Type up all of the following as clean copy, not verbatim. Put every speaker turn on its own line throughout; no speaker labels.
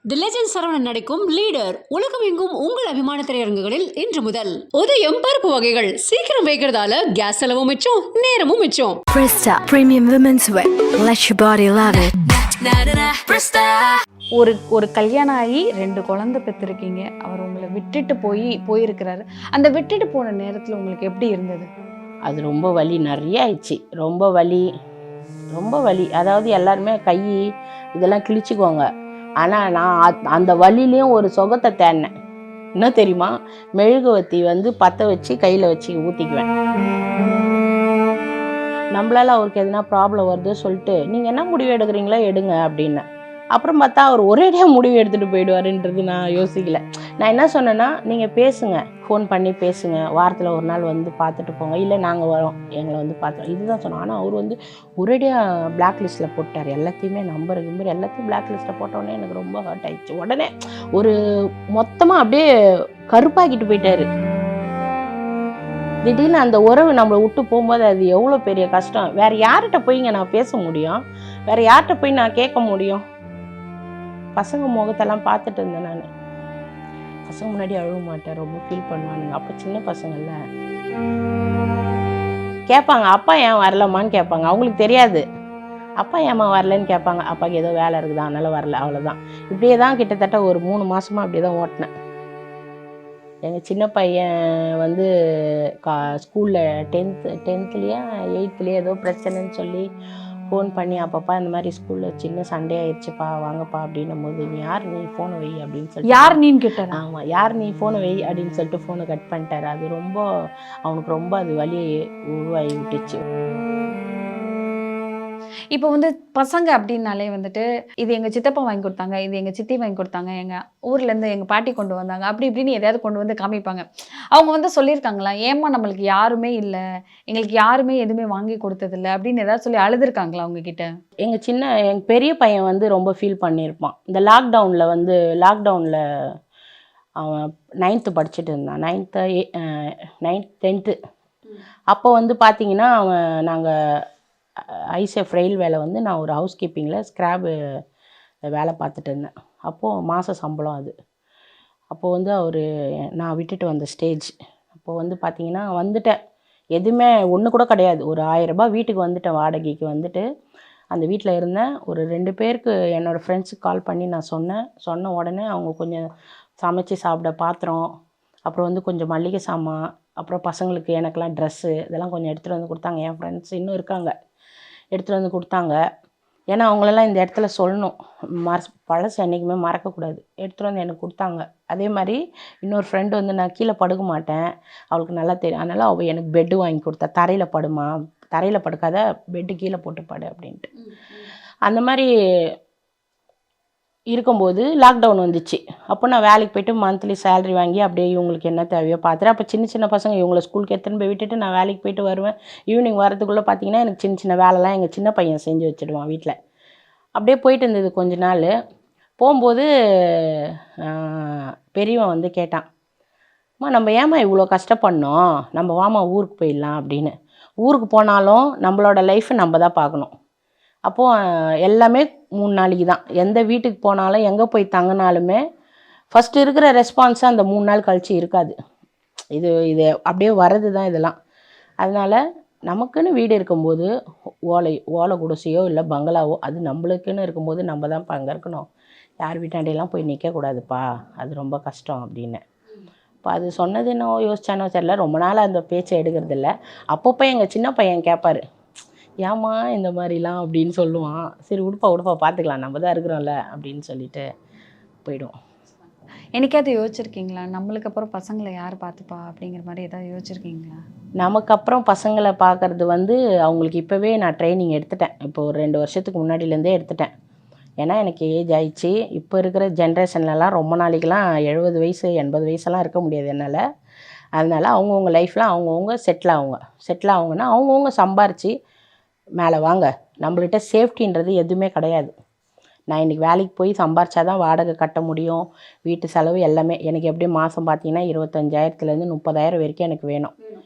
தி legend Saravanan நடிக்கும் leader உலகமெங்கும் உங்கள் அபிமான திரையரங்குகளில் இன்று முதல். உதயம் பருப்பு வகைகள் சீக்கிரம் வைக்கிறதால கேஸ் செலவும் மிச்சம், நேரமும் மிச்சம்.
Presta Premium Women's Wear. Let your body love it.
ஒரு கல்யாணம் ஆகி 2 குழந்தை பெற்றிருக்கீங்க. அவர் உங்களை விட்டுட்டு போயிருக்கிறாரு. அந்த விட்டுட்டு போன நேரத்தில் உங்களுக்கு எப்படி இருந்தது?
அது ரொம்ப வலி, நிறைய ஆயிடுச்சு. ரொம்ப வலி. அதாவது எல்லாருமே கை இதெல்லாம் கிழிச்சிக்குவாங்க. ஆனால் நான் அந்த வலிலையும் ஒரு சுகத்தை தேடினேன். என்ன தெரியுமா? மெழுகுவத்தி பற்ற வச்சு கையில் வச்சு ஊற்றிக்குவேன். நம்மளால அவருக்கு எதுனா ப்ராப்ளம் வருது சொல்லிட்டு நீங்கள் என்ன முடிவு எடுக்கிறீங்களோ எடுங்க அப்படின்னு. அப்புறம் பார்த்தா அவர் ஒரேடியாக முடிவு எடுத்துகிட்டு போயிடுவாருன்றது நான் யோசிக்கல. நான் என்ன சொன்னேன்னா, நீங்கள் பேசுங்க, ஃபோன் பண்ணி பேசுங்க, வாரத்தில் ஒரு நாள் பார்த்துட்டு போங்க, இல்லை நாங்கள் வரோம், எங்களை பார்த்துறோம், இதுதான் சொன்னோம். ஆனால் அவர் ஒரேடியாக பிளாக் லிஸ்ட்டில் போட்டார். எல்லாத்தையுமே நம்பர் எல்லாத்தையும் பிளாக் லிஸ்ட்டில் போட்டோடனே எனக்கு ரொம்ப ஹர்ட் ஆயிடுச்சு. உடனே ஒரு மொத்தமாக அப்படியே கருப்பாக்கிட்டு போயிட்டாரு. திடீர்னு அந்த உறவு நம்மளை விட்டு போகும்போது அது எவ்வளோ பெரிய கஷ்டம். வேறு யார்கிட்ட போய்ங்க நான் பேச முடியும்? வேறு யார்கிட்ட போய் நான் கேட்க முடியும்? பசங்க முகத்தெல்லாம் பார்த்துட்டு இருந்தேன். நான் பசங்க முன்னாடி அழுவ மாட்டேன், ரொம்ப ஃபீல் பண்ணுவானுங்க. அப்போ சின்ன பசங்கள்ல கேட்பாங்க, அப்பா ஏன் வரலம்மான்னு கேட்பாங்க. அவங்களுக்கு தெரியாது அப்பா ஏம்மா வரலன்னு கேட்பாங்க. அப்பாவுக்கு ஏதோ வேலை இருக்குதா அதனால வரல, அவ்வளோதான். இப்படியே தான் கிட்டத்தட்ட ஒரு 3 மாதமாக அப்படியே தான் ஓட்டினேன். எங்கள் சின்ன பையன் ஸ்கூலில் 10th 8th ஏதோ பிரச்சனைன்னு சொல்லி ஃபோன் பண்ணி, அப்பப்பா இந்த மாதிரி ஸ்கூலில் சின்ன சண்டே ஆயிடுச்சுப்பா வாங்கப்பா அப்படின்னும் போது, நீ யார், நீ ஃபோனை வை அப்படின்னு சொல்லி.
யார் நீன்னு கேட்டார்.
ஆமாம், யார் நீ ஃபோனை வை அப்படின்னு சொல்லிட்டு ஃபோனை கட் பண்ணிட்டார். அது அவனுக்கு ரொம்ப அது வலி உருவாகி விட்டுச்சு.
இப்போ பசங்க அப்படின்னாலே இது எங்கள் சித்தப்பா வாங்கி கொடுத்தாங்க, இது எங்கள் சித்தி வாங்கி கொடுத்தாங்க, எங்கள் ஊர்லேருந்து எங்கள் பாட்டி கொண்டு வந்தாங்க, அப்படி இப்படின்னு எதையாவது கொண்டு காமிப்பாங்க. அவங்க சொல்லியிருக்காங்களா, ஏம்மா நம்மளுக்கு யாருமே இல்லை, எங்களுக்கு யாருமே எதுவுமே வாங்கி கொடுத்ததில்லை அப்படின்னு ஏதாவது சொல்லி அழுதுருக்காங்களா உங்ககிட்ட?
எங்கள் பெரிய பையன் ரொம்ப ஃபீல் பண்ணியிருப்பான். இந்த லாக்டவுனில் அவன் 9th படிச்சுட்டு இருந்தான். 10th அப்போ பார்த்தீங்கன்னா நாங்கள் ஐசெஃப் ரயில்வேல நான் ஒரு ஹவுஸ் கீப்பிங்கில் ஸ்க்ராப்பு வேலை பார்த்துட்டு இருந்தேன். அப்போது மாத சம்பளம் அது. அப்போது நான் விட்டுட்டு வந்த ஸ்டேஜ். அப்போது பார்த்தீங்கன்னா வந்துட்டேன், எதுவுமே ஒன்று கூட கிடையாது. ஒரு 1000 ரூபாய் வீட்டுக்கு வந்துட்டேன், வாடகைக்கு அந்த வீட்டில் இருந்தேன். ஒரு 2 பேருக்கு என்னோடய ஃப்ரெண்ட்ஸுக்கு கால் பண்ணி நான் சொன்ன உடனே அவங்க கொஞ்சம் சமைச்சி சாப்பிட பாத்திரம், அப்புறம் கொஞ்சம் மளிகை சாமான், அப்புறம் பசங்களுக்கு எனக்கெல்லாம் ட்ரெஸ்ஸு இதெல்லாம் கொஞ்சம் எடுத்துகிட்டு வந்து கொடுத்தாங்க. என் ஃப்ரெண்ட்ஸ் இன்னும் இருக்காங்க, எடுத்துகிட்டு வந்து கொடுத்தாங்க. ஏன்னா அவங்களெல்லாம் இந்த இடத்துல சொல்லணும், பழசு என்றைக்குமே மறக்கக்கூடாது. எடுத்துகிட்டு வந்து எனக்கு கொடுத்தாங்க. அதே மாதிரி இன்னொரு ஃப்ரெண்டு நான் கீழே படுக்க மாட்டேன், அவளுக்கு நல்லா தெரியும், அதனால் அவள் எனக்கு பெட்டு வாங்கி கொடுத்தா. தரையில் படுமா, தரையில் படுக்காத, பெட்டு கீழே போட்டு படு அப்படின்ட்டு. அந்த மாதிரி இருக்கும்போது லாக்டவுன் வந்துச்சு. அப்போ நான் வேலைக்கு போய்ட்டு மந்த்லி சேலரி வாங்கி அப்படியே இவங்களுக்கு என்ன தேவையோ பார்த்துட்டு, அப்போ சின்ன பசங்க இவங்களை ஸ்கூலுக்கு எடுத்துன்னு போய் விட்டுட்டு நான் வேலைக்கு போய்ட்டு வருவேன். ஈவினிங் வரதுக்குள்ளே பார்த்தீங்கன்னா எனக்கு சின்ன வேலைலாம் எங்கள் சின்ன பையன் செஞ்சு வச்சுடுவான் வீட்டில். அப்படியே போயிட்டு இருந்தது கொஞ்ச நாள். போகும்போது பெரியவன் கேட்டான், அம்மா நம்ம ஏம்மா இவ்வளோ கஷ்டப்படணும், நம்ம வாமா ஊருக்கு போயிடலாம் அப்படின்னு. ஊருக்கு போனாலும் நம்மளோட லைஃப்பை நம்ம தான் பார்க்கணும். அப்போது எல்லாமே 3 நாளைக்கு தான். எந்த வீட்டுக்கு போனாலும் எங்கே போய் தங்கினாலுமே ஃபஸ்ட்டு இருக்கிற ரெஸ்பான்ஸு அந்த 3 நாள் கழிச்சு இருக்காது. இது அப்படியே வர்றது தான் இதெல்லாம். அதனால் நமக்குன்னு வீடு இருக்கும்போது ஓலை குடிசையோ இல்லை பங்களாவோ அது நம்மளுக்குன்னு இருக்கும்போது நம்ம தான் அங்கே இருக்கணும். யார் வீட்டாண்டையெல்லாம் போய் நிற்கக்கூடாதுப்பா, அது ரொம்ப கஷ்டம் அப்படின்னு. இப்போ அது சொன்னது என்னவோ யோசிச்சானோ தெரியல, ரொம்ப நாள் அந்த பேச்சை எடுக்கிறதில்ல. அப்பப்போ எங்கள் சின்ன பையன் கேட்பார், ஏம்மா இந்த மாதிரிலாம் அப்படின்னு சொல்லுவான். சரி உடுப்பா பார்த்துக்கலாம், நம்ம தான் இருக்கிறோம்ல அப்படின்னு சொல்லிட்டு போயிடுவோம்.
என்னைக்காவது யோசிச்சிருக்கீங்களா, நம்மளுக்கு அப்புறம் பசங்களை யார் பார்த்துப்பா அப்படிங்கிற மாதிரி ஏதாவது யோசிச்சிருக்கீங்களா?
நமக்கு அப்புறம் பசங்களை பார்க்குறது அவங்களுக்கு இப்போவே நான் ட்ரைனிங் எடுத்துட்டேன். இப்போ ஒரு 2 வருஷத்துக்கு முன்னாடியிலேருந்தே எடுத்துட்டேன். ஏன்னா எனக்கு ஏஜ் ஆயிடுச்சு. இப்போ இருக்கிற ஜென்ரேஷன்லலாம் ரொம்ப நாளைக்கெலாம் 70 வயசு 80 வயசெல்லாம் இருக்க முடியாது என்னால். அதனால் அவங்கவுங்க லைஃப்பில் அவங்கவுங்க செட்டில் ஆகுங்கன்னா அவங்கவுங்க சம்பாரித்து மேலே வாங்க. நம்மள்கிட்ட சேஃப்டின்றது எதுவுமே கிடையாது. நான் இன்றைக்கி வேலைக்கு போய் சம்பாரிச்சா தான் வாடகை கட்ட முடியும், வீட்டு செலவு எல்லாமே. எனக்கு எப்படி மாதம் பார்த்தீங்கன்னா 25,000 30,000 வரைக்கும் எனக்கு வேணும்.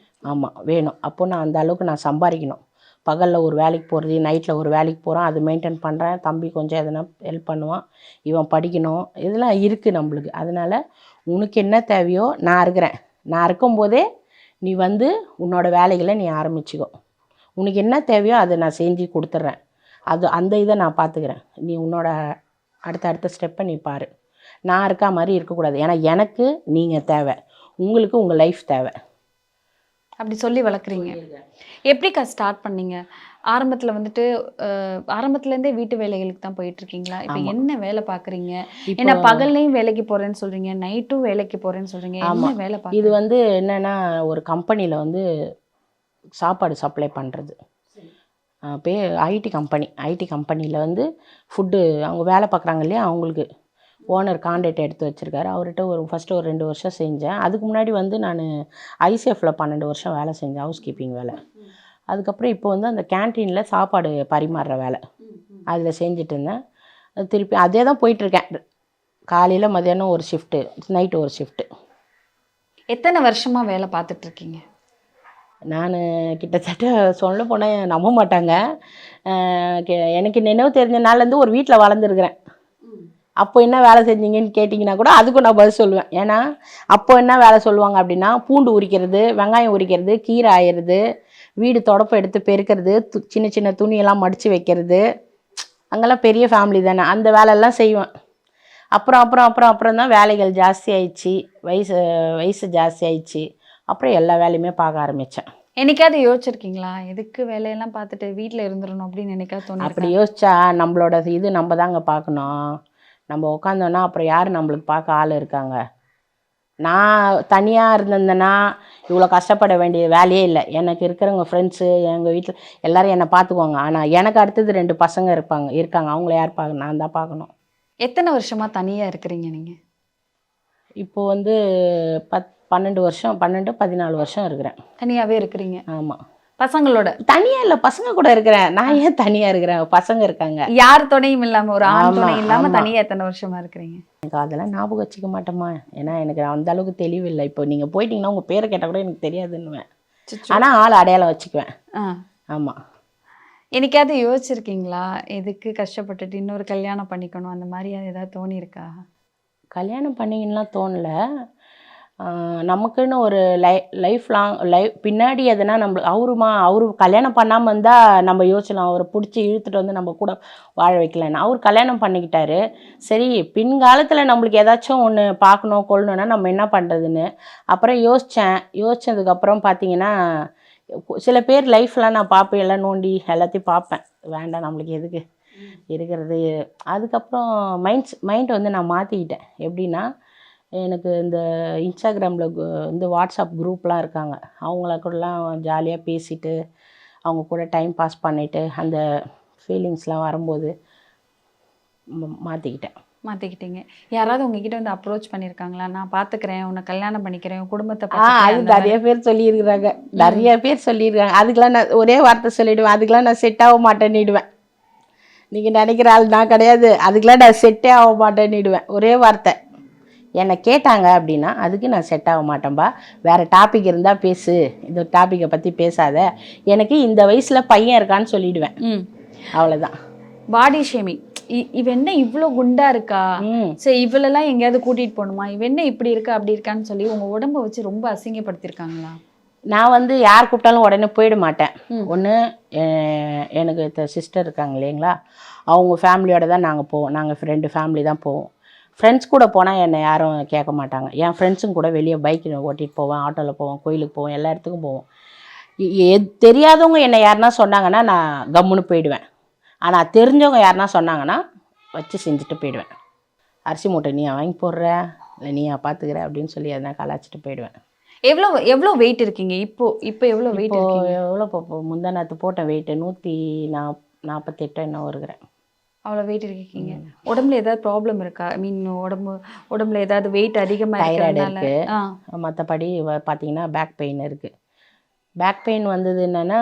ஆமாம் வேணும். அப்போது நான் அந்த அளவுக்கு நான் சம்பாதிக்கணும். பகலில் ஒரு வேலைக்கு போகிறது, நைட்டில் ஒரு வேலைக்கு போகிறான், அது மெயின்டைன் பண்ணுறேன். தம்பி கொஞ்சம் எதனா ஹெல்ப் பண்ணுவான், இவன் படிக்கணும், இதெல்லாம் இருக்குது நம்மளுக்கு. அதனால் உனக்கு என்ன தேவையோ நான் இருக்கிறேன். நான் இருக்கும்போதே நீ வந்து உன்னோட வேலைகளை நீ ஆரம்பிச்சிக்கோ. உனக்கு என்ன தேவையோ அதை நான் செஞ்சு கொடுத்துட்றேன். அந்த இதை நான் பார்த்துக்கிறேன். நீ உன்னோட அடுத்த ஸ்டெப்பை நீ பாரு. நான் இருக்கா மாதிரி இருக்கக்கூடாது. ஏன்னா எனக்கு நீங்கள் தேவை, உங்களுக்கு உங்கள் லைஃப் தேவை.
அப்படி சொல்லி வளர்க்குறீங்க. எப்படிக்கா ஸ்டார்ட் பண்ணீங்க? ஆரம்பத்தில் வந்துட்டு ஆரம்பத்துலேருந்தே வீட்டு வேலைகளுக்கு தான் போயிட்டு இருக்கீங்களா? இப்போ என்ன வேலை பார்க்குறீங்க? ஏன்னா பகல்லையும் வேலைக்கு போகிறேன்னு சொல்கிறீங்க, நைட்டும் வேலைக்கு போகிறேன்னு சொல்கிறீங்க, என்ன வேலை
இது
பார்க்குறீங்க?
வந்து என்னென்னா, ஒரு கம்பெனியில் வந்து சாப்பாடு சப்ளை பண்ணுறது. ஐடி கம்பெனியில் வந்து ஃபுட்டு அவங்க வேலை பார்க்குறாங்க இல்லையா, அவங்களுக்கு ஓனர் கான்ட்ராக்ட் எடுத்து வச்சுருக்காரு. அவர்கிட்ட ஃபஸ்ட்டு ஒரு 2 வருஷம் செஞ்சேன். அதுக்கு முன்னாடி வந்து நான் ஐசிஎஃப்பில் 12 வருஷம் வேலை செஞ்சேன், ஹவுஸ் கீப்பிங் வேலை. அதுக்கப்புறம் இப்போ வந்து அந்த கேன்டீனில் சாப்பாடு பரிமாறுற வேலை, அதில் செஞ்சுட்டு இருந்தேன். திருப்பி அதே தான் போயிட்டுருக்கேன். காலையில் மதியானம் ஒரு ஷிஃப்ட்டு, நைட்டு ஒரு ஷிஃப்ட்டு.
எத்தனை வருஷமாக வேலை பார்த்துட்ருக்கீங்க?
நான் கிட்டத்தட்ட சொல்ல போனால் நம்ப மாட்டாங்க, எனக்கு நினைவு தெரிஞ்ச நாள்லேருந்து ஒரு வீட்டில் வளர்ந்துருக்குறேன். அப்போ என்ன வேலை செஞ்சீங்கன்னு கேட்டிங்கன்னா கூட அதுக்கும் நான் பதில் சொல்லுவேன். ஏன்னா அப்போ என்ன வேலை சொல்லுவாங்க அப்படின்னா, பூண்டு உரிக்கிறது, வெங்காயம் உரிக்கிறது, கீரை ஆயிடுறது, வீடு தொடப்பம் எடுத்து பெருக்கிறது, சின்ன சின்ன துணியெல்லாம் மடித்து வைக்கிறது. அங்கெல்லாம் பெரிய ஃபேமிலி தானே, அந்த வேலையெல்லாம் செய்வேன். அப்புறம் தான் வேலைகள் ஜாஸ்தி ஆயிடுச்சு, வயசு ஜாஸ்தி ஆயிடுச்சு. அப்புறம் எல்லா வேலையுமே பார்க்க ஆரம்பித்தேன்.
என்னைக்காவது யோசிச்சிருக்கீங்களா, எதுக்கு வேலையெல்லாம் பார்த்துட்டு வீட்டில் இருந்துடணும் அப்படின்னு என்னைக்காவது தோணி?
அப்படி யோசிச்சா நம்மளோட இது நம்ம தாங்க பார்க்கணும். நம்ம உட்காந்தோன்னா அப்புறம் யார் நம்மளுக்கு பார்க்க ஆள் இருக்காங்க? நான் தனியாக இருந்திருந்தேன்னா இவ்வளோ கஷ்டப்பட வேண்டிய வேலையே இல்லை. எனக்கு இருக்கிறவங்க ஃப்ரெண்ட்ஸு, எங்கள் வீட்டில் எல்லோரும் என்னை பார்த்துக்குவாங்க. ஆனால் எனக்கு அடுத்தது 2 பசங்க இருக்காங்க. அவங்கள யார் பார்க்கணும்? நான் தான் பார்க்கணும்.
எத்தனை வருஷமாக தனியாக இருக்கிறீங்க நீங்கள்?
இப்போ வந்து 14 வருஷம் இருக்கிறேன்.
தனியாகவே இருக்கிறீங்க?
ஆமாம்.
பசங்களோட? தனியாக
இல்லை, பசங்க கூட இருக்கிறேன். நான் ஏன் தனியாக இருக்கிறேன்? பசங்க இருக்காங்க.
யார் துணையும் இல்லாமல், ஒரு ஆண் துணை இல்லாமல் தனியாக எத்தனை வருஷமாக இருக்கிறீங்க?
எனக்கு அதெல்லாம் ஞாபகம் வச்சுக்க மாட்டேம்மா. ஏன்னா எனக்கு அந்த அளவுக்கு தெளிவில்லை. இப்போ நீங்கள் போயிட்டீங்கன்னா உங்கள் பேரை கேட்டால் கூட எனக்கு தெரியாதுன்னுவேன். ஆனால் ஆள் அடையாளம் வச்சுக்குவேன். ஆமாம்.
என்னைக்காவது யோசிச்சிருக்கீங்களா, எதுக்கு கஷ்டப்பட்டுட்டு இன்னொரு கல்யாணம் பண்ணிக்கணும், அந்த மாதிரி ஏதாவது தோணியிருக்கா?
கல்யாணம் பண்ணிக்கணும்லாம் தோணலை. நமக்குன்னு ஒரு லைஃப் பின்னாடி எதுனா அவரு கல்யாணம் பண்ணாமல் இருந்தால் நம்ம யோசிக்கலாம், அவரை பிடிச்சி இழுத்துட்டு வந்து நம்ம கூட வாழ வைக்கலன்னு. அவர் கல்யாணம் பண்ணிக்கிட்டாரு. சரி, பின்காலத்தில் நம்மளுக்கு ஏதாச்சும் ஒன்று பார்க்கணும் கொள்ளணுன்னா நம்ம என்ன பண்ணுறதுன்னு அப்புறம் யோசித்ததுக்கப்புறம் பார்த்தீங்கன்னா, சில பேர் லைஃப்லாம் நான் பார்ப்பேன், எல்லாம் நோண்டி எல்லாத்தையும் பார்ப்பேன். வேண்டாம், நம்மளுக்கு எதுக்கு இருக்கிறது. அதுக்கப்புறம் மைண்ட் வந்து நான் மாற்றிக்கிட்டேன். எப்படின்னா, எனக்கு இந்த இன்ஸ்டாகிராமில் இந்த வாட்ஸ்அப் குரூப்லாம் இருக்காங்க, அவங்கள கூடலாம் ஜாலியாக பேசிட்டு அவங்க கூட டைம் பாஸ் பண்ணிவிட்டு அந்த ஃபீலிங்ஸ்லாம் வரும்போது
மாற்றிக்கிட்டீங்க. யாராவது உங்ககிட்ட வந்து அப்ரோச் பண்ணியிருக்காங்களா, நான் பார்த்துக்கிறேன், உன்னை கல்யாணம் பண்ணிக்கிறேன், குடும்பத்தை
அது
பார்த்துக்கிறேன்?
நிறைய பேர் சொல்லியிருக்கிறாங்க. அதுக்கெலாம் நான் ஒரே வார்த்தை சொல்லிவிடுவேன், அதுக்கெலாம் நான் செட் ஆக மாட்டேன்னிடுவேன். நீங்கள் நினைக்கிற ஆள் நான் கிடையாது, அதுக்கெலாம் நான் செட்டே ஆக மாட்டேன்னிடுவேன். ஒரே வார்த்தை. என்னை கேட்டாங்க அப்படின்னா அதுக்கு நான் செட் ஆக மாட்டேன்பா, வேறு டாபிக் இருந்தால் பேசு, இந்த டாப்பிக்கை பற்றி பேசாத, எனக்கு இந்த வயசில் பையன் இருக்கான்னு சொல்லிவிடுவேன். அவ்வளோதான்.
பாடி ஷேமிங், இவ என்ன இவ்வளோ குண்டா இருக்கா, சரி இவ்வளோலாம் எங்கேயாவது கூட்டிகிட்டு போகணுமா, இவ என்ன இப்படி இருக்கா அப்படி இருக்கான்னு சொல்லி உங்கள் உடம்பை வச்சு ரொம்ப அசிங்கப்படுத்தியிருக்காங்களா?
நான் வந்து யார் கூப்பிட்டாலும் உடனே போயிட மாட்டேன். ஒன்று எனக்கு சிஸ்டர் இருக்காங்க இல்லைங்களா, அவங்க ஃபேமிலியோடு தான் நாங்கள் போவோம். நாங்கள் 2 ஃபேமிலி தான் போவோம். ஃப்ரெண்ட்ஸ் கூட போனால் என்னை யாரும் கேட்க மாட்டாங்க. என் ஃப்ரெண்ட்ஸும் கூட வெளியே பைக்கில் ஓட்டிகிட்டு போவேன், ஆட்டோவில் போவோம், கோயிலுக்கு போவோம், எல்லா இடத்துக்கும் போவோம். தெரியாதவங்க என்னை யாருன்னா சொன்னாங்கன்னா நான் கம்முன்னு போயிடுவேன். ஆனால் தெரிஞ்சவங்க யாருன்னா சொன்னாங்கன்னா வச்சு செஞ்சுட்டு போயிடுவேன். அரிசி மூட்டை நீயா வாங்கி போடுற, இல்லை நீயா பார்த்துக்கிற அப்படின்னு சொல்லி எதனா கலாச்சிட்டு போயிடுவேன்.
எவ்வளோ வெயிட் இருக்கீங்க இப்போ? எவ்வளோ வெயிட் இருக்கீங்க?
எவ்வளோ முந்தா நேற்று போட்ட வெயிட்டு 148 என்ன வருகிறேன்.
அவ்வளோ வெயிட் இருக்கீங்க. உடம்புல ஏதாவது ப்ராப்ளம் இருக்கா? ஐ மீன் உடம்புல ஏதாவது வெயிட் அதிகமாக
தைராய்டு இருக்குது. மற்றபடி பார்த்தீங்கன்னா பேக் பெயின் இருக்குது. பேக் பெயின் வந்தது என்னென்னா,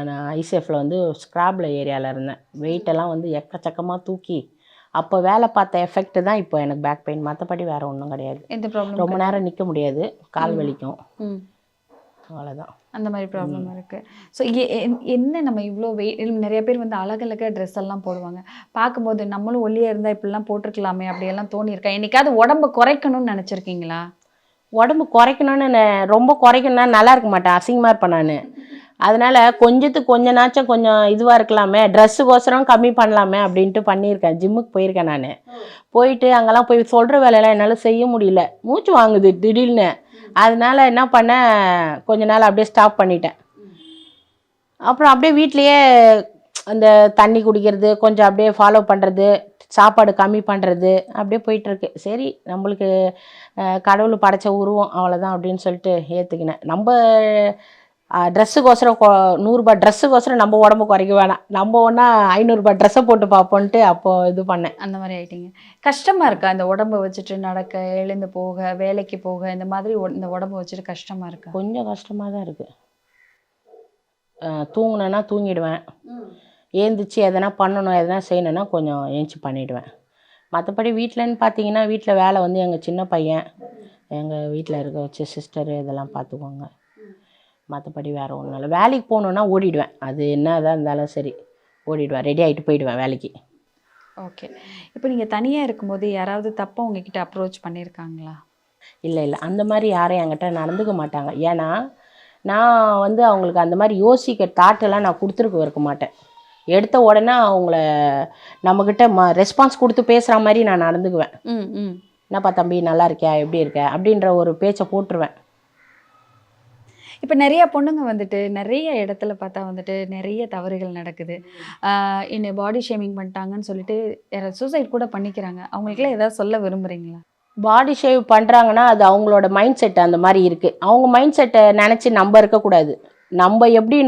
நான் ஐசிஎஃப்பில் வந்து ஸ்க்ராபில் ஏரியாவில் இருந்தேன். வெயிட்டெல்லாம் வந்து எக்கச்சக்கமாக தூக்கி அப்போ வேலை பார்த்த எஃபெக்ட் தான் இப்போ எனக்கு பேக் பெயின். மற்றபடி வேறு ஒன்றும் கிடையாது.
எந்த ப்ராப்ளம்?
ரொம்ப நேரம் நிற்க முடியாது, கால் வலிக்கும். அவ்வளோதான்.
அந்த மாதிரி ப்ராப்ளம் இருக்குது. ஸோ என்ன நம்ம இவ்வளோ நிறைய பேர் வந்து அழகழகாக ட்ரெஸ் எல்லாம் போடுவாங்க. பார்க்கும்போது நம்மளும் ஒல்லியாக இருந்தால் இப்படிலாம் போட்டிருக்கலாமே அப்படியெல்லாம் தோணியிருக்கா? என்னைக்காவது உடம்பை குறைக்கணும்னு நினச்சிருக்கீங்களா?
உடம்பு குறைக்கணும்னு ரொம்ப குறைக்கணும்னா நல்லா இருக்க மாட்டேன், அசிங்கமாக இருப்பேன் நான். அதனால் கொஞ்ச நாச்சும் கொஞ்சம் இதுவாக இருக்கலாமே, ட்ரெஸ்ஸுக்கோசரம் கம்மி பண்ணலாமே அப்படின்ட்டு பண்ணியிருக்கேன். ஜிம்முக்கு போயிருக்கேன் நான். போயிட்டு அங்கெல்லாம் போய் சொல்கிற வேலையெல்லாம் என்னால் செய்ய முடியல, மூச்சு வாங்குது திடீர்னு. அதனால என்ன பண்ணேன், கொஞ்ச நாள் அப்படியே ஸ்டாப் பண்ணிட்டேன். அப்புறம் அப்படியே வீட்லேயே அந்த தண்ணி குடிக்கிறது கொஞ்சம் அப்படியே ஃபாலோ பண்ணுறது, சாப்பாடு கம்மி பண்ணுறது அப்படியே போயிட்டுருக்கு. சரி நம்மளுக்கு கடவுள் படைச்ச உருவம் அவ்வளோதான் அப்படின்னு சொல்லிட்டு ஏற்றுக்கினேன். நம்ம ட்ரெஸ்ஸுக்கோசரம் 100 ட்ரெஸ்ஸுக்கோசரம் நம்ம உடம்பு குறைக்க வேணாம், நம்ம ஒன்றா 500 ட்ரெஸ்ஸை போட்டு பார்ப்போன்ட்டு அப்போது இது பண்ணேன்.
அந்த மாதிரி ஆயிட்டீங்க. கஷ்டமாக இருக்கா இந்த உடம்பை வச்சுட்டு நடக்க, எழுந்து போக, வேலைக்கு போக, இந்த மாதிரி இந்த உடம்பை வச்சுட்டு கஷ்டமாக இருக்கா?
கொஞ்சம் கஷ்டமாக தான் இருக்குது. தூங்கினேன்னா தூங்கிடுவேன், ஏந்திரிச்சு எதனா பண்ணணும் எதனா செய்யணுன்னா கொஞ்சம் ஏஞ்சி பண்ணிவிடுவேன். மற்றபடி வீட்டிலன்னு பார்த்தீங்கன்னா, வீட்டில் வேலை வந்து எங்கள் சின்ன பையன், எங்கள் வீட்டில் இருக்க வச்ச சிஸ்டரு இதெல்லாம் பார்த்துக்குவாங்க. மற்றபடி வேறு ஒன்றும் இல்லை. வேலைக்கு போகணுன்னா ஓடிடுவேன், அது என்ன இதாக இருந்தாலும் சரி ஓடிடுவேன், ரெடி ஆகிட்டு போயிடுவேன் வேலைக்கு.
ஓகே. இப்போ நீங்கள் தனியாக இருக்கும்போது யாராவது தப்பாக உங்ககிட்ட அப்ரோச் பண்ணியிருக்காங்களா?
இல்லை அந்த மாதிரி யாரும் என்கிட்ட நடந்துக்க மாட்டாங்க. ஏன்னா நான் வந்து அவங்களுக்கு அந்த மாதிரி யோசிக்க தாட்டெல்லாம் நான் கொடுத்துருக்க இருக்க மாட்டேன். எடுத்த உடனே அவங்கள நம்மக்கிட்ட ரெஸ்பான்ஸ் கொடுத்து பேசுகிற மாதிரி நான் நடந்துக்குவேன். என்னப்பா தம்பி நல்லா இருக்கியா, எப்படி இருக்க அப்படின்ற ஒரு பேச்சை போட்டுருவேன்.
இப்போ நிறைய பொண்ணுங்க வந்துட்டு நிறைய இடத்துல பார்த்தா வந்துட்டு நிறைய தவறுகள் நடக்குது. என்னை பாடி ஷேமிங் பண்ணிட்டாங்கன்னு சொல்லிட்டு யாராவது சூசைட் கூட பண்ணிக்கிறாங்க. அவங்களுக்குலாம் ஏதாவது சொல்ல விரும்புகிறீங்களா?
பாடி ஷேவ் பண்ணுறாங்கன்னா அது அவங்களோட மைண்ட் செட் அந்த மாதிரி இருக்குது. அவங்க மைண்ட் செட்டை நினச்சி நம்ம இருக்கக்கூடாது. நம்ம எப்படி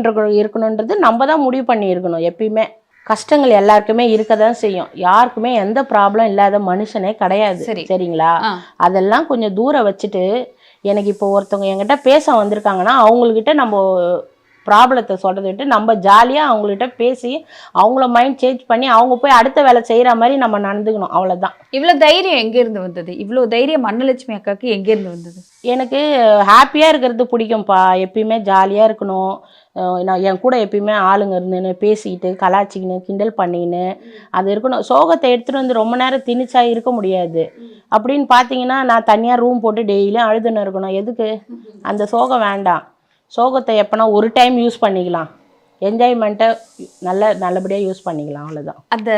இருக்கணுன்றது நம்ம தான் முடிவு பண்ணி இருக்கணும். எப்பயுமே கஷ்டங்கள் எல்லாருக்குமே இருக்க தான் செய்யும். யாருக்குமே எந்த ப்ராப்ளம் இல்லாத மனுஷனே கிடையாது. சரிங்களா? அதெல்லாம் கொஞ்சம் தூரம் வச்சுட்டு, எனக்கு இப்போ ஒருத்தவங்க என்கிட்ட பேச வந்திருக்காங்கன்னா அவங்கக்கிட்ட நம்ம ப்ராப்ளத்தை சொல்கிறத விட்டு நம்ம ஜாலியாக அவங்கள்ட்ட பேசி அவங்கள மைண்ட் சேஞ்ச் பண்ணி அவங்க போய் அடுத்த வேலை செய்கிற மாதிரி நம்ம நடந்துக்கணும். அவ்வளோதான்.
இவ்வளோ தைரியம் எங்கேருந்து வந்தது? இவ்வளோ தைரியம் மன்னலட்சுமி அக்காவுக்கு எங்கேருந்து வந்தது?
எனக்கு ஹாப்பியாக இருக்கிறது பிடிக்கும்ப்பா. எப்பயுமே ஜாலியாக இருக்கணும். நான் என் கூட எப்பயுமே ஆளுங்க இருந்துன்னு பேசிக்கிட்டு கலாச்சிக்கின்னு கிண்டல் பண்ணிக்கின்னு அது இருக்கணும். சோகத்தை எடுத்துகிட்டு வந்து ரொம்ப நேரம் திணிச்சா இருக்க முடியாது. அப்படின்னு பார்த்தீங்கன்னா நான் தனியாக ரூம் போட்டு டெய்லியும் அழுதுன்னு இருக்கணும். எதுக்கு? அந்த சோகம் வேண்டாம். சோகத்தை எப்போனா ஒரு டைம் யூஸ் பண்ணிக்கலாம், என்ஜாய்மெண்ட்டை நல்லபடியாக யூஸ் பண்ணிக்கலாம், அவ்வளோதான்.
அந்த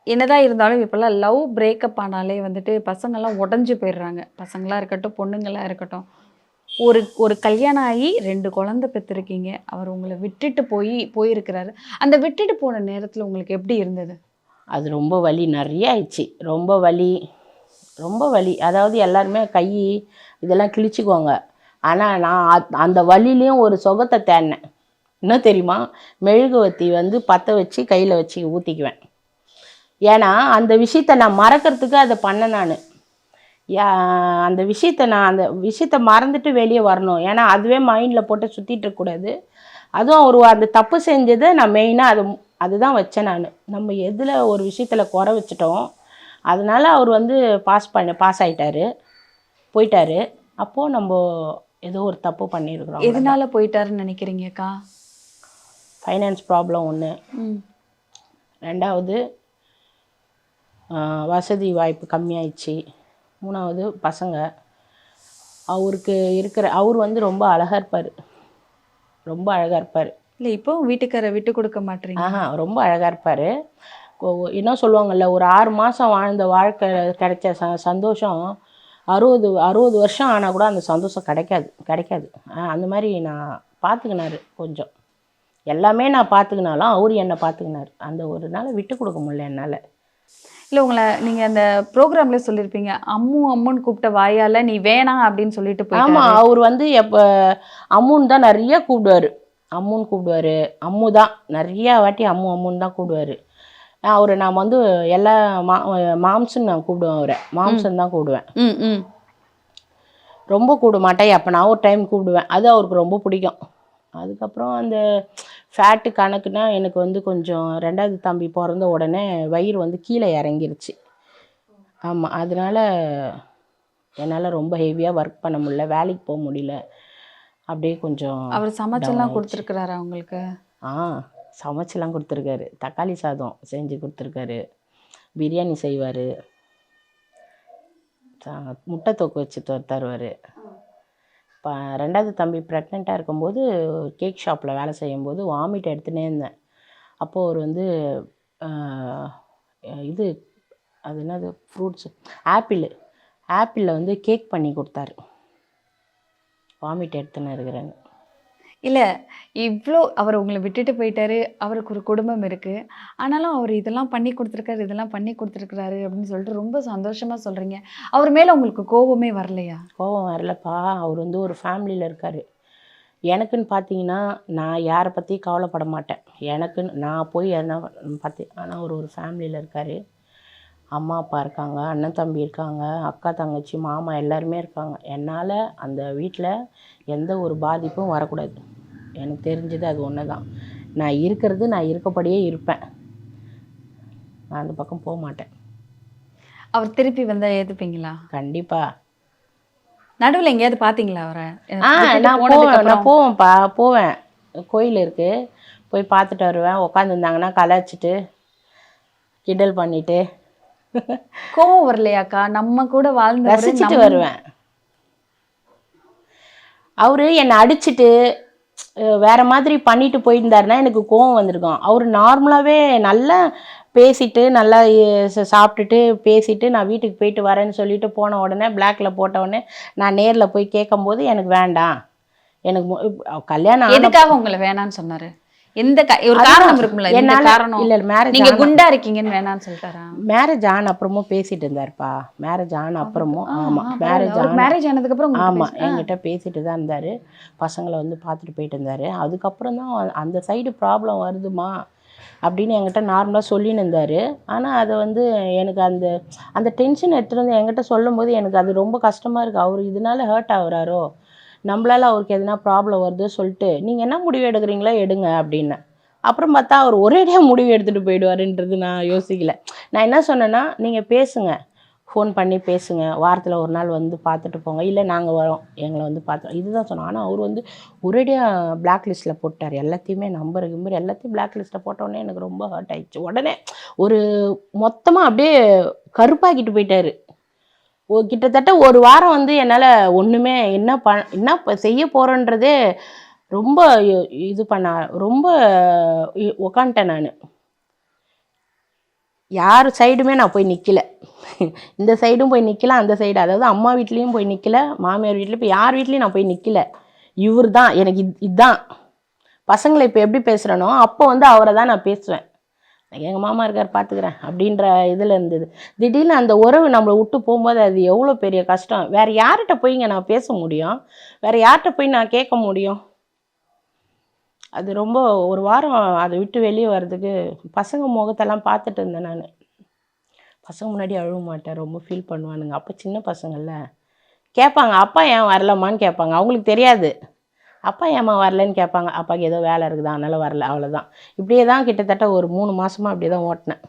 என்னதான் இருந்தாலும் இப்போல்லாம் லவ் பிரேக்கப் ஆனாலே வந்துட்டு பசங்கள்லாம் உடஞ்சி போயிடுறாங்க. பசங்களாக இருக்கட்டும், பொண்ணுங்களாக இருக்கட்டும். ஒரு கல்யாணம் ஆகி 2 குழந்தை பெற்றிருக்கீங்க. அவர் உங்களை விட்டுட்டு போயிருக்கிறாரு. அந்த விட்டுட்டு போன நேரத்தில் உங்களுக்கு எப்படி இருந்தது?
அது ரொம்ப வலி நிறைய ஆயிடுச்சு. ரொம்ப வலி. அதாவது எல்லாருமே கை இதெல்லாம் கிழிச்சிக்குவாங்க. ஆனால் நான் அந்த வலிலையும் ஒரு சுகத்தை தேடினேன். என்ன தெரியுமா? மெழுகுவத்தி வந்து பற்ற வச்சு கையில் வச்சு ஊற்றிக்குவேன். ஏன்னா அந்த விஷயத்தை நான் மறக்கிறதுக்கு அதை பண்ணேன் நான். அந்த விஷயத்தை மறந்துட்டு வெளியே வரணும். ஏன்னா அதுவே மைண்டில் போட்டு சுற்றிட்டு இருக்கக்கூடாது. அதுவும் அந்த தப்பு செஞ்சதை நான் மெயினாக அதுதான் வச்சேன் நான். நம்ம எதில் ஒரு விஷயத்தில் குறை வச்சிட்டோம், அதனால் அவர் வந்து பாஸ் ஆகிட்டாரு, போயிட்டாரு. அப்போது நம்ம ஏதோ ஒரு தப்பு பண்ணியிருக்கிறோம்.
எதனால போயிட்டாருன்னு நினைக்கிறீங்கக்கா?
ஃபைனான்ஸ் ப்ராப்ளம் ஒன்று, 2வது வசதி வாய்ப்பு கம்மியாயிடுச்சு, 3வது பசங்க. அவர் வந்து ரொம்ப அழகாக இருப்பார், ரொம்ப அழகாக இருப்பார்.
இல்லை இப்போ வீட்டுக்காரை விட்டு கொடுக்க மாட்டேறீங்க?
ரொம்ப அழகாக இருப்பார். என்ன சொல்லுவாங்கள்ல, ஒரு 6 மாதம் வாழ்ந்த வாழ்க்கை கிடைச்ச சந்தோஷம் 60 வருஷம் ஆனால் கூட அந்த சந்தோஷம் கிடைக்காது. அந்த மாதிரி நான் பார்த்துக்கினாரு. கொஞ்சம் எல்லாமே நான் பார்த்துக்கினாலும் அவர் என்னை பார்த்துக்கினார். அந்த ஒரு நாள் விட்டு கொடுக்க முடியல என்னால்.
இல்லை நீங்கள் அந்த ப்ரோக்ராம்லேயே சொல்லியிருப்பீங்க, அம்முன்னு கூப்பிட்ட வாயால் நீ வேணாம் அப்படின்னு சொல்லிட்டு போய்.
ஆமாம், அவர் வந்து அம்முன்னு தான் நிறைய கூப்பிடுவார். அம்மு தான் நிறையா வாட்டி அம்முன்னு தான் கூப்பிடுவார். நான் வந்து எல்லா மாம்சன்னு நான் கூப்பிடுவேன். அவரை மாம்சன் தான் கூப்பிடுவேன். ரொம்ப கூப்பிட மாட்டேன், எப்போ நான் ஒரு டைம் கூப்பிடுவேன். அது அவருக்கு ரொம்ப பிடிக்கும். அதுக்கப்புறம் அந்த ஃபேட்டு கணக்குனா எனக்கு வந்து கொஞ்சம் 2வது தம்பி பிறந்த உடனே வயிறு வந்து கீழே இறங்கிருச்சு. ஆமாம், அதனால் என்னால் ரொம்ப ஹெவியாக ஒர்க் பண்ண முடியல, வேலைக்கு போக முடியல. அப்படியே கொஞ்சம்
அவர்
down
சமைச்செல்லாம்
ஆயிடுச்சு.
கொடுத்துருக்குறாரு அவங்களுக்கு?
ஆ சமைச்செல்லாம் கொடுத்துருக்காரு. தக்காளி சாதம் செஞ்சு கொடுத்துருக்காரு, பிரியாணி செய்வார், முட்டை தொக்கு வச்சு தருவார். இப்போ 2வது தம்பி ப்ரெக்னெண்ட்டாக இருக்கும்போது கேக் ஷாப்பில் வேலை செய்யும்போது வாமிட் எடுத்துனே இருந்தேன். அப்போது அவர் வந்து இது அது என்னது ஃப்ரூட்ஸு ஆப்பிளில் வந்து கேக் பண்ணி கொடுத்தாரு, வாமிட் எடுத்துன்னு இருக்கிறேன்னு.
இல்லை, இவ்வளோ அவர் உங்களை விட்டுட்டு போயிட்டாரு, அவருக்கு ஒரு குடும்பம் இருக்குது, ஆனாலும் அவர் இதெல்லாம் பண்ணி கொடுத்துருக்காரு, இதெல்லாம் பண்ணி கொடுத்துருக்குறாரு அப்படின்னு சொல்லிட்டு ரொம்ப சந்தோஷமாக சொல்கிறீங்க. அவர் மேலே உங்களுக்கு கோபமே வரலையா?
கோபம் வரலப்பா. அவர் வந்து ஒரு ஃபேமிலியில் இருக்கார். எனக்குன்னு பார்த்தீங்கன்னா நான் யாரை பற்றியும் கவலைப்பட மாட்டேன். எனக்குன்னு நான் போய் என்ன பார்த்து, ஆனால் அவர் ஒரு ஃபேமிலியில் இருக்கார். அம்மா அப்பா இருக்காங்க, அண்ணன் தம்பி இருக்காங்க, அக்கா தங்கச்சி மாமா எல்லாருமே இருக்காங்க. என்னால் அந்த வீட்டில் எந்த ஒரு பாதிப்பும் வரக்கூடாது. எனக்கு தெரிஞ்சது அது ஒன்று தான். நான் இருக்கிறது நான் இருக்கபடியே இருப்பேன். நான் அந்த பக்கம் போக மாட்டேன்.
அவர் திருப்பி வந்தால் ஏற்றுப்பீங்களா?
கண்டிப்பாக.
நடுவில் எங்கேயாவது பார்த்தீங்களா அவரை?
நான் போவேன்ப்பா, போவேன். கோயில் இருக்குது, போய் பார்த்துட்டு வருவேன். உட்காந்துருந்தாங்கன்னா கலாய்ச்சிட்டு கிண்டல் பண்ணிட்டு
கோவம் வரலையாக்கா? நம்ம கூட வாழ்ந்து
ரசிச்சுட்டு வருவேன். அவரு என்னை அடிச்சுட்டு வேற மாதிரி பண்ணிட்டு போயிருந்தாருன்னா எனக்கு கோவம் வந்திருக்கும். அவர் நார்மலாகவே நல்லா பேசிட்டு நல்லா சாப்பிட்டுட்டு பேசிட்டு நான் வீட்டுக்கு போயிட்டு வரேன்னு சொல்லிட்டு போன உடனே பிளாக்ல போட்ட உடனே நான் நேரில் போய் கேட்கும்போது எனக்கு வேண்டாம், எனக்கு கல்யாணம்
எதுக்காக உங்களை வேணான்னு சொன்னாரு? எந்த ஒரு காரணம் இருக்கும்ல, என்ன காரணம்?
இல்லை, மேரேஜ்
நீங்க குண்டா இருக்கீங்கன்னு வேணான்னு சொல்லிட்டாரா?
மேரேஜ் ஆன அப்புறமும் பேசிட்டு இருந்தாருப்பா. மேரேஜ் ஆன அப்புறமும் ஆமாம்,
மேரேஜ் ஆனதுக்கு அப்புறம்
ஆமாம் என்கிட்ட பேசிட்டு தான் இருந்தார். பசங்களை வந்து பார்த்துட்டு போயிட்டு இருந்தார். அதுக்கப்புறம் தான் அந்த சைடு ப்ராப்ளம் வருதுமா அப்படின்னு என்கிட்ட நார்மலாக சொல்லின்னு இருந்தார். ஆனால் அதை வந்து எனக்கு அந்த டென்ஷன் எடுத்துகிட்டு வந்து என்கிட்ட சொல்லும் போது எனக்கு அது ரொம்ப கஷ்டமாக இருக்குது. அவர் இதனால ஹர்ட் ஆகுறாரோ, நம்மளால் அவருக்கு எதுனா ப்ராப்ளம் வருதோ சொல்லிட்டு நீங்கள் என்ன முடிவு எடுக்கிறீங்களோ எடுங்க அப்படின்னு. அப்புறம் பார்த்தா அவர் ஒரேடியாக முடிவு எடுத்துகிட்டு போயிடுவாருன்றது நான் யோசிக்கல. நான் என்ன சொன்னேன்னா, நீங்கள் பேசுங்க, ஃபோன் பண்ணி பேசுங்க, வாரத்தில் ஒரு நாள் வந்து பார்த்துட்டு போங்க, இல்லை நாங்கள் வரோம் எங்களை வந்து பார்த்துறோம், இதுதான் சொன்னோம். ஆனால் அவர் வந்து ஒரேடியாக பிளாக் லிஸ்ட்டில் போட்டார். எல்லாத்தையுமே நம்பர் எல்லாத்தையும் பிளாக் லிஸ்ட்டில் போட்டோடனே எனக்கு ரொம்ப ஹர்ட் ஆயிடுச்சு. உடனே ஒரு மொத்தமாக அப்படியே கருப்பாக்கிட்டு போயிட்டார். கிட்டத்தட்ட ஒரு வாரம் வந்து என்னால் ஒன்றுமே என்ன செய்ய போகிறேன்றதே ரொம்ப இது ரொம்ப உக்காந்துட்டேன். நான் யார் சைடுமே நான் போய் நிற்கல. இந்த சைடும் போய் நிற்கல, அந்த சைடு அதாவது அம்மா வீட்லேயும் போய் நிற்கல, மாமியார் வீட்லேயும் இப்போ யார் வீட்லேயும் நான் போய் நிற்கல. இவர் தான் எனக்கு இதுதான். பசங்களை இப்போ எப்படி பேசுகிறேனோ அப்போ வந்து அவரை தான் நான் பேசுவேன். எங்கள் மாமா இருக்கார் பார்த்துக்கிறேன் அப்படின்ற இதில் இருந்தது. திடீர்னு அந்த உறவு நம்மளை விட்டு போகும்போது அது எவ்வளோ பெரிய கஷ்டம். வேறு யார்கிட்ட போய்ங்க நான் பேச முடியும்? வேறு யார்கிட்ட போய் நான் கேட்க முடியும்? அது ரொம்ப ஒரு வாரம் அதை விட்டு வெளியே வர்றதுக்கு பசங்க முகத்தெல்லாம் பார்த்துட்டு இருந்தேன். நான் பசங்க முன்னாடி அழுவ மாட்டேன், ரொம்ப ஃபீல் பண்ணுவானுங்க. அப்போ சின்ன பசங்கள்ல கேட்பாங்க, அப்பா ஏன் வரலம்மான்னு கேட்பாங்க. அவங்களுக்கு தெரியாது அப்பா ஏம்மா வரலன்னு கேட்பாங்க. அப்பாவுக்கு ஏதோ வேலை இருக்குதா அதனால் வரல, அவ்வளோதான். இப்படியே தான் கிட்டத்தட்ட ஒரு 3 மாதமாக அப்படியே தான் ஓட்டினேன்.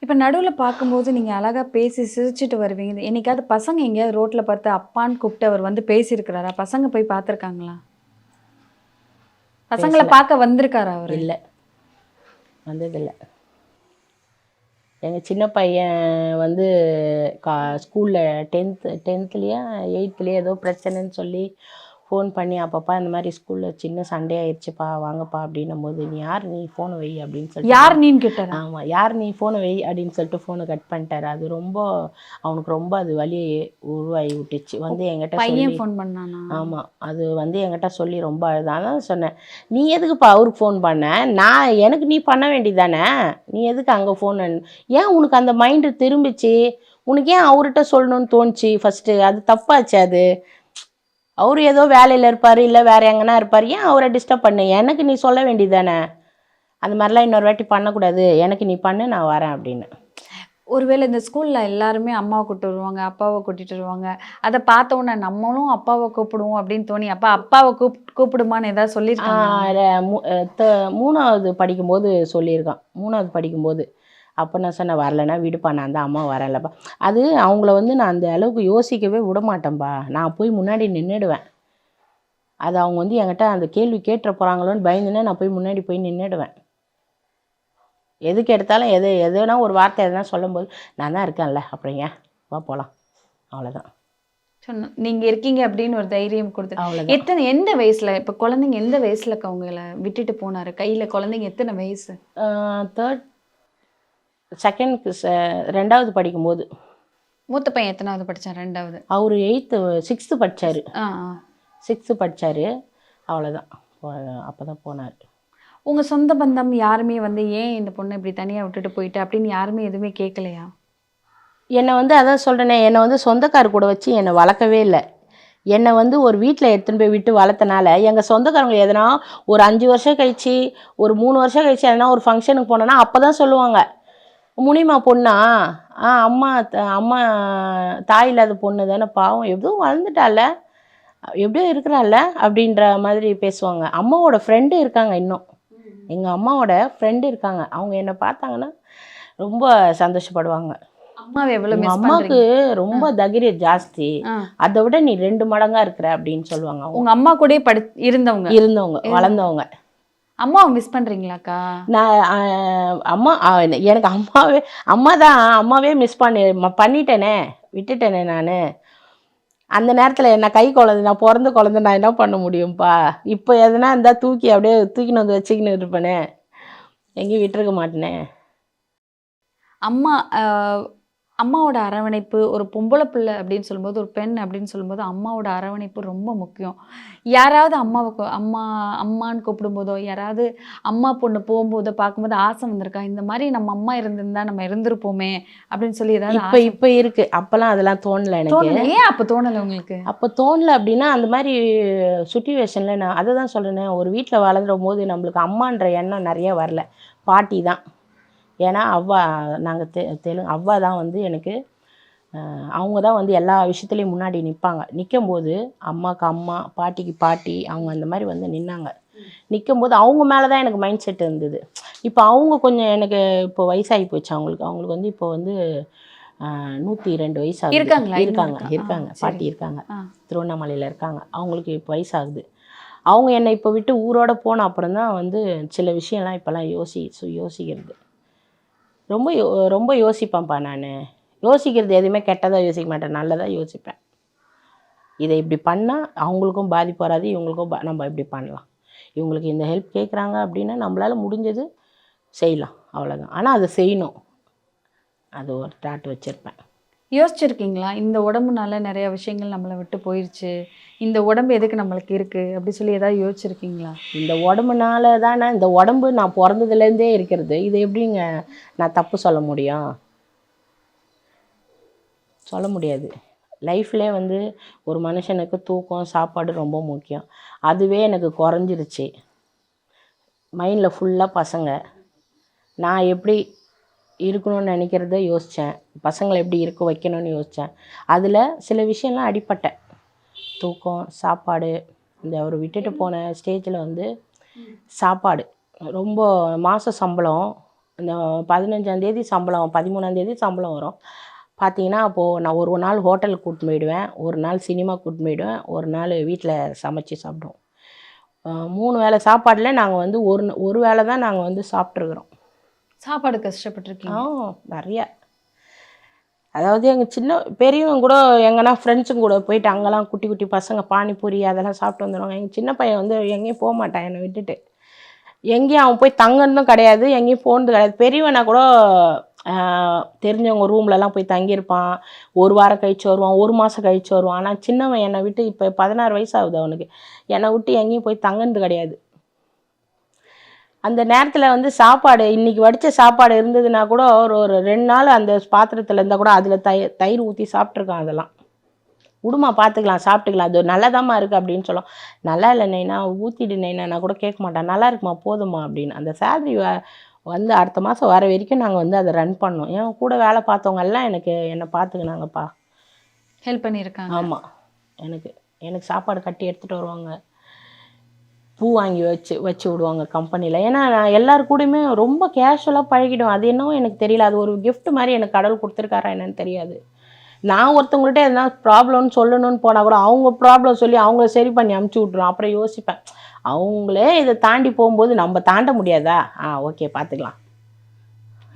இப்போ நடுவில் பார்க்கும்போது நீங்கள் அழகாக பேசி சிரிச்சுட்டு வருவீங்க. என்னைக்காவது பசங்க எங்கேயாவது ரோட்டில் பார்த்து அப்பான்னு கூப்பிட்டு அவர் வந்து பேசியிருக்கிறாரா? பசங்க போய் பார்த்துருக்காங்களா? பசங்களை பார்க்க வந்திருக்காரா அவர்?
இல்லை, வந்ததில்லை. எங்கள் சின்ன பையன் வந்து ஸ்கூலில் 10th 8th ஏதோ பிரச்சனைன்னு சொல்லி ஃபோன் பண்ணி, அப்பப்பா இந்த மாதிரி ஸ்கூலில் சின்ன சண்டே ஆயிடுச்சுப்பா வாங்கப்பா அப்படின்னும் போது, நீ யார், நீ ஃபோனை வை அப்படின்னு சொல்லிட்டு.
யார் நீன்னு கேட்டார்.
ஆமாம், யார் நீ ஃபோனை வை அப்படின்னு சொல்லிட்டு ஃபோனை கட் பண்ணிட்டாரு. அது ரொம்ப அவனுக்கு ரொம்ப அது வலியை உருவாகி விட்டுச்சு. வந்து என்கிட்ட
பையன் ஃபோன் பண்ணானா?
ஆமாம், அது வந்து என்கிட்ட சொல்லி ரொம்ப அழுதான். தான் சொன்னேன், நீ எதுக்குப்பா அவருக்கு ஃபோன் பண்ண? எனக்கு நீ பண்ண வேண்டியதானே, நீ எதுக்கு அங்கே ஃபோன்? ஏன் உனக்கு அந்த மைண்டு திரும்பிச்சு? உனக்கு ஏன் அவர்கிட்ட சொல்லணும்னு தோணுச்சு ஃபஸ்ட்டு? அது தப்பாச்சு. அது அவர் ஏதோ வேலையில் இருப்பார், இல்லை வேறு எங்கன்னா இருப்பார், ஏன் அவரை டிஸ்டர்ப் பண்ணு? எனக்கு நீ சொல்ல வேண்டியதானே, அந்த மாதிரிலாம் இன்னொரு வாட்டி பண்ணக்கூடாது, எனக்கு நீ பண்ணு, நான் வரேன் அப்படின்னு.
ஒருவேளை இந்த ஸ்கூலில் எல்லாருமே அம்மாவை கூப்பிட்டு வருவாங்க, அப்பாவை கூட்டிகிட்டு வருவாங்க, அதை பார்த்த உடனே நம்மளும் அப்பாவை கூப்பிடுவோம் அப்படின்னு தோணி அப்பாவை கூப்பிடுமான்னு ஏதாவது சொல்லியிருக்காங்க?
3வது படிக்கும்போது சொல்லியிருக்கான். 3வது படிக்கும்போது அப்போ நான் சொன்னேன், வரலைன்னா விடுப்பா, நான் தான் அம்மா வரேன்லப்பா. அது அவங்கள வந்து நான் அந்த அளவுக்கு யோசிக்கவே விட மாட்டேன்ப்பா. நான் போய் முன்னாடி நின்றுடுவேன். அது அவங்க வந்து என்கிட்ட அந்த கேள்வி கேட்டுற போகிறாங்களோன்னு பயந்துனே நான் போய் முன்னாடி போய் நின்றுடுவேன். எதுக்கு எடுத்தாலும் எதுனா ஒரு வார்த்தை எதுனா சொல்லும்போது, நான் தான் இருக்கேன்ல, அப்புறம் ஏன் வா போகலாம், அவ்வளோதான்.
நீங்க இருக்கீங்க அப்படின்னு ஒரு தைரியம் கொடுத்து.
அவ்வளோதான்.
எந்த வயசுல இப்ப குழந்தைங்க எந்த வயசுல அவங்கள விட்டுட்டு போனாரு? கையில குழந்தைங்க எத்தனை வயசு?
தேர்ட் செகண்ட் 2வது படிக்கும்போது.
மூத்த பையன் எத்தனாவது படிச்சான்? 2வது.
அவர் 6th படித்தார்.
ஆ
6th படித்தார். அவ்வளோதான். அப்போ தான் போனார்.
உங்க சொந்த பந்தம் யாருமே வந்து ஏன் இந்த பொண்ணை இப்படி தனியா விட்டுட்டு போயிட்டு அப்படின்னு யாருமே எதுவுமே கேட்கலையா?
என்னை வந்து அதான் சொல்கிறேனே, என்னை வந்து சொந்தக்கார் கூட வச்சு என்னை வளர்க்கவே இல்லை. என்னை வந்து ஒரு வீட்டில் எடுத்துன்னு போய் விட்டு வளர்த்தனால எங்கள் சொந்தக்காரங்க எதனா ஒரு 5 வருஷம் கழிச்சு, ஒரு 3 வருஷம் கழிச்சு எதனா ஒரு ஃபங்க்ஷனுக்கு போனோன்னா அப்போ தான் சொல்லுவாங்க, முனிமா பொண்ணா? அம்மா அம்மா தாய் இல்லாத பொண்ணு தானே, பாவம் எதுவும் வளர்ந்துட்டால, எப்படியோ இருக்கிறாள்ல அப்படின்ற மாதிரி பேசுவாங்க. அம்மாவோட ஃப்ரெண்டு இருக்காங்க இன்னும். எங்கள் அம்மாவோட ஃப்ரெண்டு இருக்காங்க. அவங்க என்னை பார்த்தாங்கன்னா ரொம்ப சந்தோஷப்படுவாங்க.
அம்மாவை எவ்வளவு
உங்கள்
மிஸ்
அம்மாவுக்கு
பண்றீங்க?
ரொம்ப தைரியம் ஜாஸ்தி,
ஆ.
அதை விட நீ 2 மடங்கா இருக்கிற அப்படின்னு சொல்லுவாங்க. அவங்க
உங்க அம்மா கூடயே இருந்தவங்க
இருந்தவங்க, வளர்ந்தவங்க.
அம்மாவை மிஸ் பண்றீங்களாக்கா?
நான் அம்மா எனக்கு அம்மாவே மிஸ் பண்ணிட்டேனே, விட்டுட்டேனே நான். அந்த நேரத்தில் என்ன கை குழந்தை, நான் பிறந்த குழந்தை, நான் என்ன பண்ண முடியும்ப்பா? இப்போ எதுனா இருந்தால் அப்படியே தூக்கின்னு வந்து வச்சுக்கின்னு இருப்பேனே, எங்கேயும் விட்டுருக்க மாட்டேனே.
அம்மா அம்மாவோட அரவணைப்பு, ஒரு பொம்பளை பிள்ளை அப்படின்னு சொல்லும்போது, ஒரு பெண் அப்படின்னு சொல்லும்போது அம்மாவோட அரவணைப்பு ரொம்ப முக்கியம். யாராவது அம்மான்னு கூப்பிடும்போதோ, யாராவது அம்மா பொண்ணு போகும்போதோ பார்க்கும்போது ஆசை வந்திருக்கா, இந்த மாதிரி நம்ம அம்மா இருந்திருந்தா நம்ம இருந்திருப்போமே அப்படின்னு சொல்லி ஏதாவது
இப்போ இருக்கு. அப்போல்லாம் அதெல்லாம் தோணலை எனக்கு.
தோணல? ஏன் அப்போ தோணலை உங்களுக்கு?
அப்போ தோணலை அப்படின்னா, அந்த மாதிரி சுச்சுவேஷனில் நான் அதை தான் சொல்கிறேனே, ஒரு வீட்டில் வளரும் போது நம்மளுக்கு அம்மான்ற எண்ணம் நிறைய வரல. பாட்டி தான். ஏன்னா நாங்கள் அவ்வா தான் வந்து எனக்கு, அவங்க தான் வந்து எல்லா விஷயத்துலேயும் முன்னாடி நிற்பாங்க. நிற்கும்போது அம்மாவுக்கு அம்மா, பாட்டிக்கு பாட்டி, அவங்க அந்த மாதிரி வந்து நின்னாங்க. நிற்கும்போது அவங்க மேலே தான் எனக்கு மைண்ட் செட் இருந்தது. இப்போ அவங்க கொஞ்சம் எனக்கு இப்போ வயசாகி போச்சு. அவங்களுக்கு வந்து இப்போ வந்து 102 வயசு ஆகுது.
இருக்காங்களா?
இருக்காங்க.
சரி.
பாட்டி இருக்காங்க, திருவண்ணாமலையில் இருக்காங்க. அவங்களுக்கு இப்போ வயசாகுது. அவங்க என்னை இப்போ விட்டு ஊரோட போன அப்புறம் தான் வந்து சில விஷயம்லாம் இப்போல்லாம் யோசிக்கிறது. ரொம்ப யோசிப்பேன்ப்பா நான். யோசிக்கிறது எதுவுமே கெட்டதாக யோசிக்க மாட்டேன், நல்லதாக யோசிப்பேன். இதை இப்படி பண்ணால் அவங்களுக்கும் பாதிப்பு வராது, இவங்களுக்கும் நம்ம இப்படி பண்ணலாம், இவங்களுக்கு இந்த ஹெல்ப் கேட்குறாங்க அப்படின்னா நம்மளால் முடிஞ்சது செய்யலாம், அவ்வளோதான். ஆனால் அதை செய்யணும், அது ஒரு தாட் வச்சுருப்பேன்.
யோசிச்சிருக்கீங்களா? இந்த உடம்புனால நிறைய விஷயங்கள் நம்மளை விட்டு போயிடுச்சு, இந்த உடம்பு எதுக்கு நம்மளுக்கு இருக்குது அப்படி சொல்லி ஏதாவது யோசிச்சிருக்கீங்களா?
இந்த உடம்புனால தானே, இந்த உடம்பு நான் பிறந்ததுலேருந்தே இருக்கிறது, இது எப்படிங்க நான் தப்பு சொல்ல முடியும்? சொல்ல முடியாது. லைஃப்லே வந்து ஒரு மனுஷனுக்கு தூக்கம், சாப்பாடு ரொம்ப முக்கியம். அதுவே எனக்கு குறைஞ்சிருச்சு. மைண்டில் ஃபுல்லாக பசங்க. நான் எப்படி இருக்கணும்னு நினைக்கிறத யோசித்தேன், பசங்களை எப்படி இருக்க வைக்கணும்னு யோசித்தேன். அதில் சில விஷயம்லாம் அடிப்பட்டேன். தூக்கம், சாப்பாடு. இந்த ஒரு விட்டுட்டு போன ஸ்டேஜில் வந்து சாப்பாடு ரொம்ப, மாத சம்பளம் இந்த 15ஆந்தேதி சம்பளம், 13ஆந்தேதி சம்பளம் வரும். பார்த்தீங்கன்னா அப்போது நான் ஒரு நாள் ஹோட்டலுக்கு கூட்டின்னு போயிடுவேன், ஒரு நாள் சினிமா கூட்டின்னு போயிடுவேன், ஒரு நாள் வீட்டில் சமைச்சு சாப்பிடுவோம். 3 வேளை சாப்பாடில் நாங்கள் வந்து ஒரு வேளை தான் நாங்கள் வந்து சாப்பிட்ருக்குறோம்.
சாப்பாடு கஷ்டப்பட்டிருக்கீங்க?
நிறையா. அதாவது எங்கள் பெரியவங்க கூட எங்கன்னா ஃப்ரெண்ட்ஸுங்க கூட போயிட்டு அங்கெல்லாம் குட்டி குட்டி பசங்க பானிபூரி அதெல்லாம் சாப்பிட்டு வந்துடுவாங்க. எங்கள் சின்ன பையன் வந்து எங்கேயும் போக மாட்டான் என்னை விட்டுட்டு. எங்கேயும் அவன் போய் தங்கணும் கிடையாது, எங்கேயும் போனது கிடையாது. பெரியவனா கூட தெரிஞ்சவங்க ரூம்லலாம் போய் தங்கியிருப்பான், 1 வாரம் கழிச்சு வருவான், 1 மாதம் கழிச்சு வருவான். ஆனால் சின்னவன் என்னை விட்டு இப்போ 16 வயசு ஆகுது அவனுக்கு, என்னை விட்டு எங்கேயும் போய் தங்கினது கிடையாது. அந்த நேரத்தில் வந்து சாப்பாடு, இன்றைக்கி வடித்த சாப்பாடு இருந்ததுன்னா கூட ஒரு 2 நாள் அந்த பாத்திரத்தில் இருந்தால் கூட அதில் தயிர் ஊற்றி சாப்பிட்ருக்கான். அதெல்லாம் விடுமா பார்த்துக்கலாம், சாப்பிட்டுக்கலாம், அது நல்லதாம்மா இருக்குது அப்படின்னு சொல்லும். நல்லா இல்லை நைனா, ஊற்றிடு நைனா கூட கேட்க மாட்டான். நல்லா இருக்குமா, போதுமா அப்படின்னு. அந்த சேலரி வந்து அடுத்த மாதம் வர வரைக்கும் நாங்கள் வந்து அதை ரன் பண்ணோம். என் கூட வேலை பார்த்தவங்க எல்லாம் என்னை பார்த்துக்கினாங்கப்பா,
ஹெல்ப் பண்ணியிருக்காங்க.
ஆமாம். எனக்கு சாப்பாடு கட்டி எடுத்துகிட்டு வருவாங்க. பூ வாங்கி வச்சு விடுவாங்க கம்பெனியில். ஏன்னா நான் எல்லார் கூடயுமே ரொம்ப கேஷுவலாக பழகிடும். அது என்னவோ எனக்கு தெரியல. அது ஒரு gift மாதிரி எனக்கு கடவுள் கொடுத்துருக்காரா என்னன்னு தெரியாது. நான் ஒருத்தவங்கள்ட்ட எதனா ப்ராப்ளம்னு சொல்லணும்னு போனால் கூட அவங்க ப்ராப்ளம் சொல்லி அவங்கள சரி பண்ணி அமுச்சு விட்ருவோம். அப்புறம் யோசிப்பேன், அவங்களே இதை தாண்டி போகும்போது நம்ம தாண்ட முடியாதா? ஓகே பார்த்துக்கலாம்.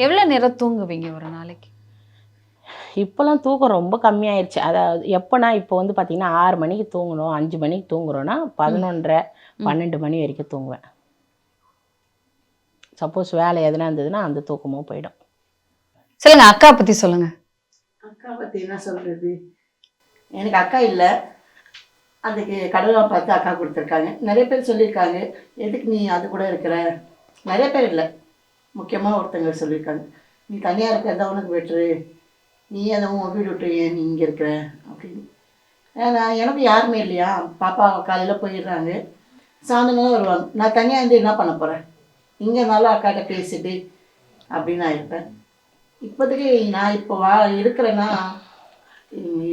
எவ்வளோ நேரம் தூங்குவீங்க ஒரு நாளைக்கு?
இப்போலாம் தூக்கம் ரொம்ப கம்மியாயிருச்சு. அதாவது எப்போனா இப்போ வந்து பார்த்திங்கன்னா 6 மணிக்கு தூங்கணும், 5 மணிக்கு தூங்குறோன்னா 11:30 12 மணி வரைக்கும் தூங்குவேன். சப்போஸ் வேலை எதனா இருந்ததுன்னா அந்த தூக்கமும் போயிடும்.
சொல்லுங்க, அக்கா பற்றி சொல்லுங்க.
அக்கா பற்றி என்ன சொல்கிறது? எனக்கு அக்கா இல்லை, அதுக்கு கடவுளை பார்த்து அக்கா கொடுத்துருக்காங்க. நிறைய பேர் சொல்லியிருக்காங்க, எதுக்கு நீ அது கூட இருக்கிற? நிறைய பேர் இல்லை, முக்கியமாக ஒருத்தங்க சொல்லியிருக்காங்க, நீ தனியாக இருக்கிறதா உனக்கு பெட்ரு, நீ அதை உன் வீடு விட்டு ஏன் நீ இங்கே இருக்கிற அப்படின்னு. ஏன்னா எனக்கு யாருமே இல்லையா, பாப்பா காலையில் போயிடுறாங்க, சாயந்தரம் வருவாங்க. நான் தனியாக இருந்து என்ன பண்ண போகிறேன்? இங்கே நல்லா அக்காட்ட பேசிட்டு அப்படின்னு நான் இருப்பேன். இப்போதைக்கு நான் இப்போ இருக்கிறேன்னா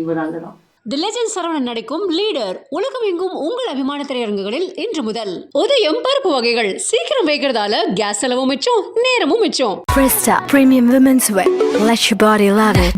இவராங்க தான்.
தி லெஜெண்ட் சரவணன் நடிக்கும் லீடர் உலகம் எங்கும் உங்கள் அபிமான திரையரங்குகளில் இன்று முதல். உதயம் பருப்பு வகைகள் சீக்கிரம் வைக்கிறதால கேஸ் செலவும் மிச்சம், நேரமும் மிச்சம்.
Presta Premium Women's Wear. Let your body love it.